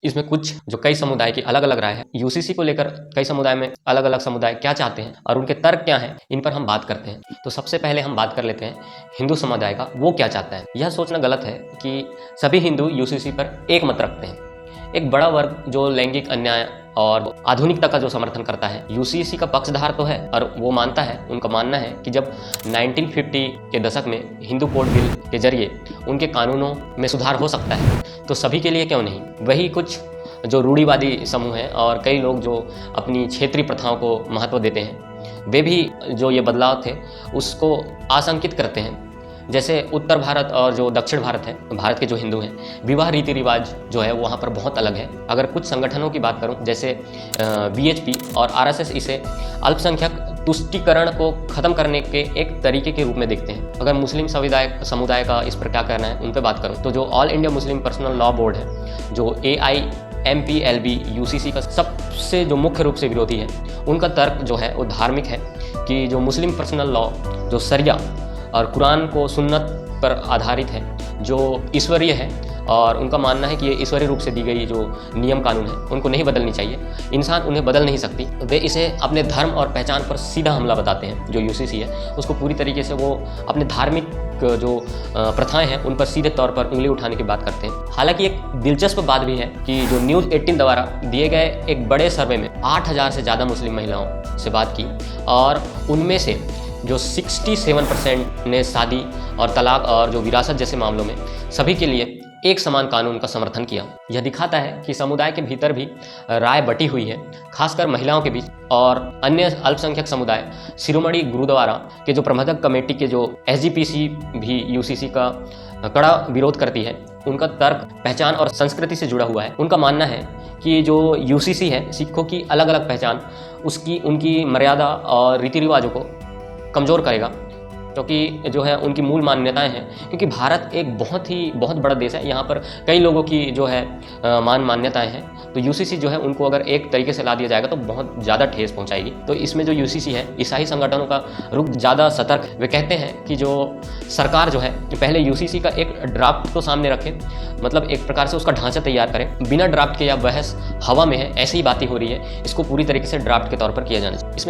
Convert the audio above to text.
इसमें कुछ जो कई समुदाय की अलग अलग राय है, यूसीसी को लेकर कई समुदाय में अलग अलग समुदाय क्या चाहते हैं और उनके तर्क क्या हैं, इन पर हम बात करते हैं। तो सबसे पहले हम बात कर लेते हैं हिंदू समुदाय का, वो क्या चाहता है। यह सोचना गलत है कि सभी हिंदू यूसीसी पर एक मत रखते हैं। एक बड़ा वर्ग जो लैंगिक अन्याय और आधुनिकता का जो समर्थन करता है, यूसीसी का पक्षधार तो है और वो मानता है, उनका मानना है कि जब 1950 के दशक में हिंदू कोड बिल के जरिए उनके कानूनों में सुधार हो सकता है, तो सभी के लिए क्यों नहीं। वही कुछ जो रूढ़िवादी समूह हैं और कई लोग जो अपनी क्षेत्रीय प्रथाओं को महत्व देते हैं, वे भी जो ये बदलाव थे उसको आशंकित करते हैं। जैसे उत्तर भारत और जो दक्षिण भारत है, भारत के जो हिंदू हैं, विवाह रीति रिवाज जो है वहाँ पर बहुत अलग है। अगर कुछ संगठनों की बात करूँ, जैसे वीएचपी और आरएसएस इसे अल्पसंख्यक तुष्टीकरण को खत्म करने के एक तरीके के रूप में देखते हैं। अगर मुस्लिम समुदाय का इस पर क्या कहना है, उन पर बात करूँ तो जो all India Muslim personal law board है, जो AIMPLB यूसीसी का सबसे जो मुख्य रूप से विरोधी है, उनका तर्क जो है वो धार्मिक है कि जो मुस्लिम पर्सनल लॉ जो शरिया और कुरान को सुन्नत पर आधारित है, जो ईश्वरीय है, और उनका मानना है कि ये ईश्वरीय रूप से दी गई जो नियम कानून है उनको नहीं बदलनी चाहिए, इंसान उन्हें बदल नहीं सकती। वे इसे अपने धर्म और पहचान पर सीधा हमला बताते हैं। जो यूसीसी है उसको पूरी तरीके से वो अपने धार्मिक जो प्रथाएं हैं उन पर सीधे तौर पर उंगली उठाने की बात करते हैं। हालांकि एक दिलचस्प बात भी है कि जो न्यूज़ 18 द्वारा दिए गए एक बड़े सर्वे में 8000 से ज़्यादा मुस्लिम महिलाओं से बात की और उनमें से जो 67% ने शादी और तलाक और जो विरासत जैसे मामलों में सभी के लिए एक समान कानून का समर्थन किया। यह दिखाता है कि समुदाय के भीतर भी राय बटी हुई है, खासकर महिलाओं के बीच। और अन्य अल्पसंख्यक समुदाय शिरोमणि गुरुद्वारा के जो प्रबंधक कमेटी के जो SGPC भी यूसीसी का कड़ा विरोध करती है, उनका तर्क पहचान और संस्कृति से जुड़ा हुआ है। उनका मानना है कि जो यूसीसी है सिखों की अलग अलग पहचान उनकी मर्यादा और रीति रिवाजों को कमज़ोर करेगा, क्योंकि जो है उनकी मूल मान्यताएं हैं। क्योंकि भारत एक बहुत बड़ा देश है, यहाँ पर कई लोगों की जो है मान्यताएं हैं, तो यूसीसी जो है उनको अगर एक तरीके से ला दिया जाएगा तो बहुत ज़्यादा ठेस पहुंचाएगी। तो इसमें जो यूसीसी है, ईसाई संगठनों का रुख ज़्यादा सतर्क। वे कहते हैं कि जो सरकार जो है पहले यूसीसी का एक ड्राफ्ट तो सामने रखे, मतलब एक प्रकार से उसका ढांचा तैयार करें। बिना ड्राफ्ट के या बहस हवा में है ऐसी ही बातें हो रही है, इसको पूरी तरीके से ड्राफ्ट के तौर पर किया जाना चाहिए। इसमें